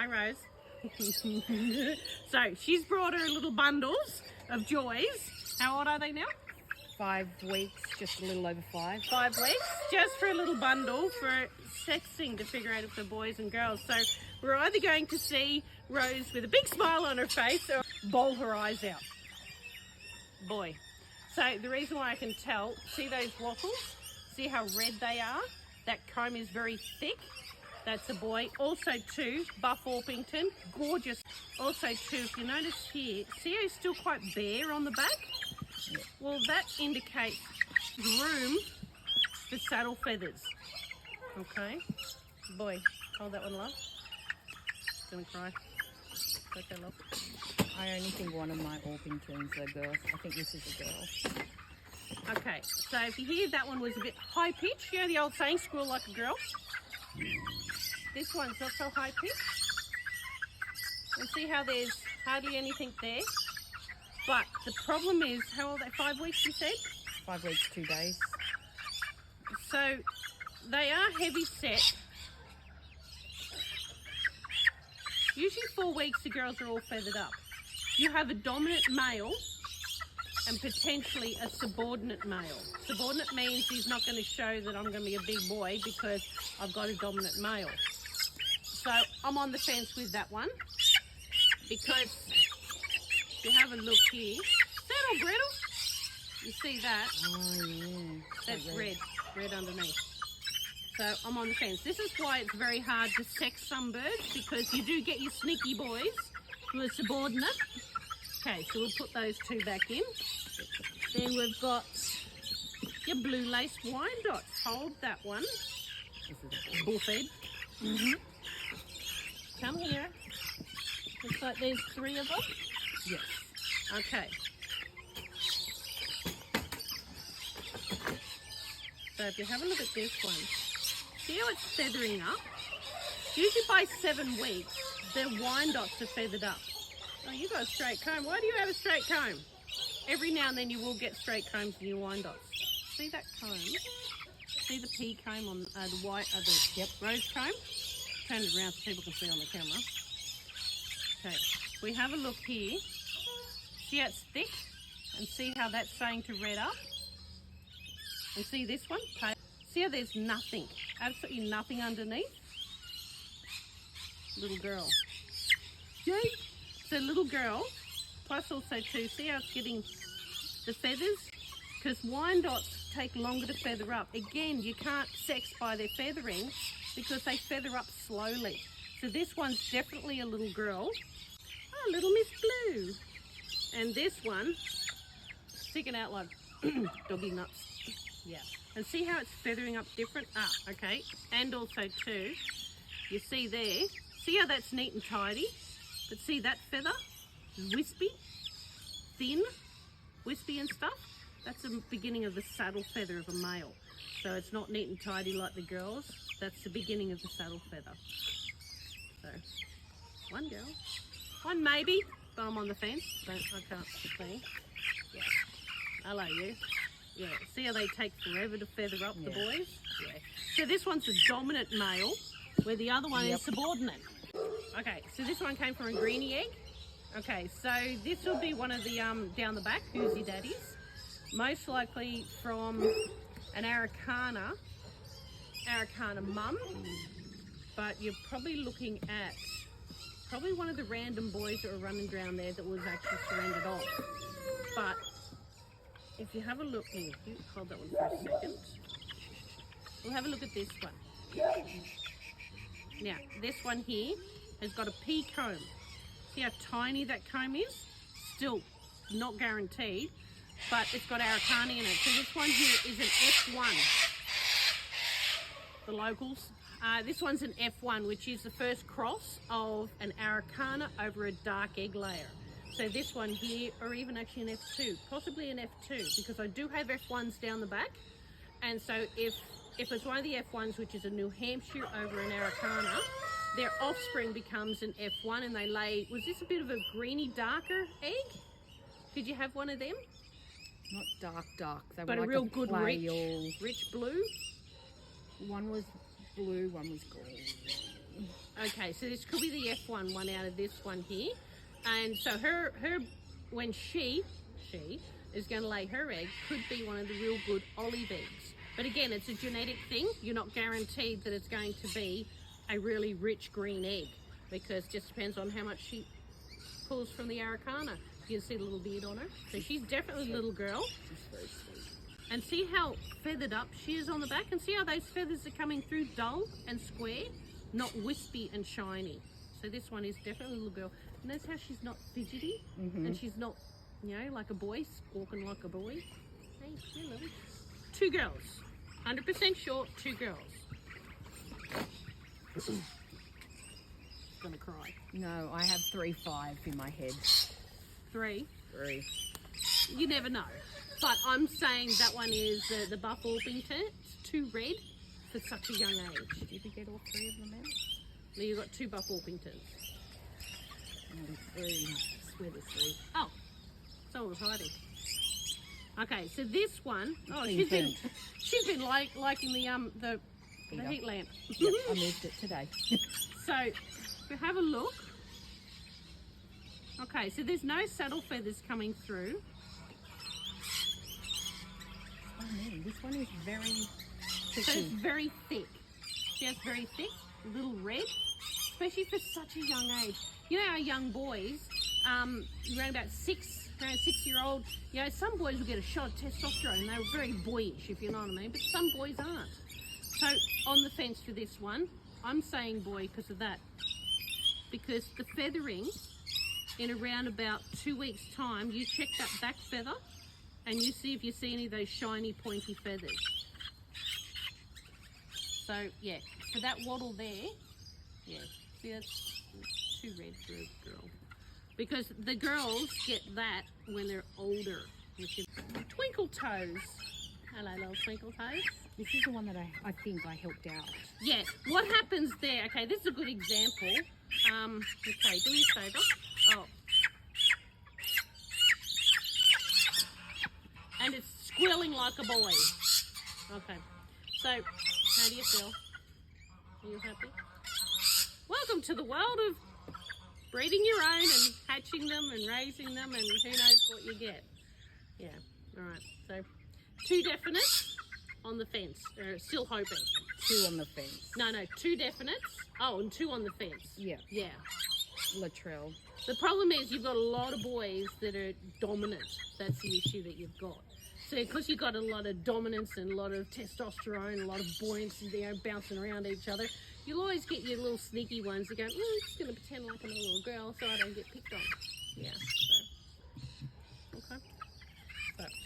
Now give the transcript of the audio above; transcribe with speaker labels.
Speaker 1: Hi, Rose. So she's brought her little bundles of joys. How old are they now?
Speaker 2: 5 weeks, just a little over 5.
Speaker 1: 5 weeks, just for a little bundle for sexing to figure out if they're boys and girls. So we're either going to see Rose with a big smile on her face or bawl her eyes out. Boy. So the reason why I can tell, see those waffles? See how red they are? That comb is very thick. That's a boy. Also too, Buff Orpington, gorgeous. Also too, if you notice here, see how he's still quite bare on the back?
Speaker 2: Yeah.
Speaker 1: Well, that indicates room for saddle feathers. Okay. Boy, hold that one, love. It's gonna cry. Okay, love.
Speaker 2: I only think one of my Orpingtons are girls. I think this is a girl.
Speaker 1: Okay, so if you hear that one was a bit high pitched, you know the old saying, squeal like a girl? This one's not so high pitched. And see how there's hardly anything there? But the problem is, how old are they? 5 weeks, you said?
Speaker 2: 5 weeks, 2 days.
Speaker 1: So they are heavy set. Usually 4 weeks, the girls are all feathered up. You have a dominant male and potentially a subordinate male. Subordinate means he's not going to show that I'm going to be a big boy because I've got a dominant male. So I'm on the fence with that one because if you have a look here, saddle Gretel, you see that?
Speaker 2: Oh yeah.
Speaker 1: That's red underneath. So I'm on the fence. This is why it's very hard to sex some birds because you do get your sneaky boys who are subordinate. Okay, so we'll put those 2 back in. Then we've got your blue lace Wyandottes. Hold that one. Bullfed. Come here. Looks like there's 3 of them.
Speaker 2: Yes.
Speaker 1: Okay. So if you have a look at this one, see how it's feathering up? Usually by 7 weeks, their Wyandottes are feathered up. Oh, you got a straight comb. Why do you have a straight comb? Every now and then you will get straight combs in your Wyandottes. See that comb? See the pea comb on the white, rose comb? Turn it around so people can see on the camera. Okay, we have a look here. See how it's thick? And see how that's starting to red up? And see this one? See how there's nothing, absolutely nothing underneath? Little girl. Yay! So little girl, plus also too, see how it's getting the feathers? Because Wyandottes take longer to feather up. Again, you can't sex by their feathering because they feather up slowly. So this one's definitely a little girl. Oh, little Miss Blue. And this one, sticking out like doggy nuts. Yeah. And see how it's feathering up different? Ah, okay. And also too, you see there, see how that's neat and tidy? But see that feather? Wispy, thin, wispy and stuff? That's the beginning of the saddle feather of a male. So it's not neat and tidy like the girls. That's the beginning of the saddle feather. So, one girl. One maybe, but I'm on the fence. I can't see. Yeah. Hello, you. Yeah, see how they take forever to feather up the boys? Yeah. So this one's a dominant male, where the other one is subordinate. Okay, so this one came from a greenie egg. Okay, so this will be one of the down the back, who's your daddies. Most likely from an Araucana mum, but you're probably looking at probably one of the random boys that were running around there that was actually surrendered off. But if you have a look here, you hold that one for a second. We'll have a look at this one. Now, this one here has got a pea comb. See how tiny that comb is? Still not guaranteed, but it's got Araucana in it. So this one here is an F1. The locals. This one's an F1, which is the first cross of an Araucana over a dark egg layer. So this one here, or even actually an F2, possibly an F2, because I do have F1s down the back. And so if it's one of the F1s, which is a New Hampshire over an Araucana, their offspring becomes an F1 and they lay, was this a bit of a greeny darker egg? Did you have one of them?
Speaker 2: Not dark. They
Speaker 1: but
Speaker 2: were
Speaker 1: a
Speaker 2: like
Speaker 1: real good
Speaker 2: pale.
Speaker 1: rich blue?
Speaker 2: One was blue, one was gold.
Speaker 1: Okay, so this could be the F1 one out of this one here. And so her when she is going to lay her egg, could be one of the real good olive eggs. But again, it's a genetic thing. You're not guaranteed that it's going to be a really rich green egg, because it just depends on how much she pulls from the Araucana. You can see the little beard on her. So she's definitely a little girl.
Speaker 2: She's very sweet.
Speaker 1: And see how feathered up she is on the back? And see how those feathers are coming through dull and square, not wispy and shiny. So this one is definitely a little girl. And notice how she's not fidgety, and she's not, you know, like a boy, walking like a boy. Hey, hello. 2 girls. 100% sure, 2 girls. Gonna cry.
Speaker 2: No, I have 3-5 in my head.
Speaker 1: 3.
Speaker 2: 3.
Speaker 1: You never know. But I'm saying that one is the Buff Orpington. It's too red for such a young age.
Speaker 2: Did we get all 3 of them out?
Speaker 1: Now you've got 2 Buff Orpingtons.
Speaker 2: 3. Swear the 3.
Speaker 1: Oh, so it was hiding. Okay, so this one,
Speaker 2: It's
Speaker 1: she's been liking the heat lamp.
Speaker 2: Yep, I moved it today.
Speaker 1: So if you have a look, okay, so there's no saddle feathers coming through.
Speaker 2: Oh man, this one is very
Speaker 1: So it's
Speaker 2: tricky.
Speaker 1: very thick. She has very thick, little red, especially for such a young age. You know, our young boys, around about 6-year-old, you know, some boys will get a shot of testosterone and they're very boyish, if you know what I mean, but some boys aren't. So on the fence for this one, I'm saying boy because of that. Because the feathering, in around about 2 weeks' time, you check that back feather and you see if you see any of those shiny pointy feathers. So yeah, for that wattle there, yeah, see that's too red for a girl. Because the girls get that when they're older. Twinkle toes. Hello, little twinkle toes.
Speaker 2: This is the one that I think I helped out.
Speaker 1: Yeah, what happens there? Okay, this is a good example. Okay, do me a favour. Oh. And it's squealing like a boy. Okay, so how do you feel? Are you happy? Welcome to the world of breeding your own and hatching them and raising them, and who knows what you get. Yeah, all right, so 2 definites on the fence. Still hoping.
Speaker 2: 2 on the fence.
Speaker 1: No, 2 definites. Oh, and 2 on the fence.
Speaker 2: Yeah.
Speaker 1: Yeah.
Speaker 2: Latrell.
Speaker 1: The problem is you've got a lot of boys that are dominant. That's the issue that you've got. So because you've got a lot of dominance and a lot of testosterone, a lot of buoyancy, you know, bouncing around each other, you'll always get your little sneaky ones that go, I'm just going to pretend like I'm a little girl so I don't get picked on. Yeah. So. Okay. So.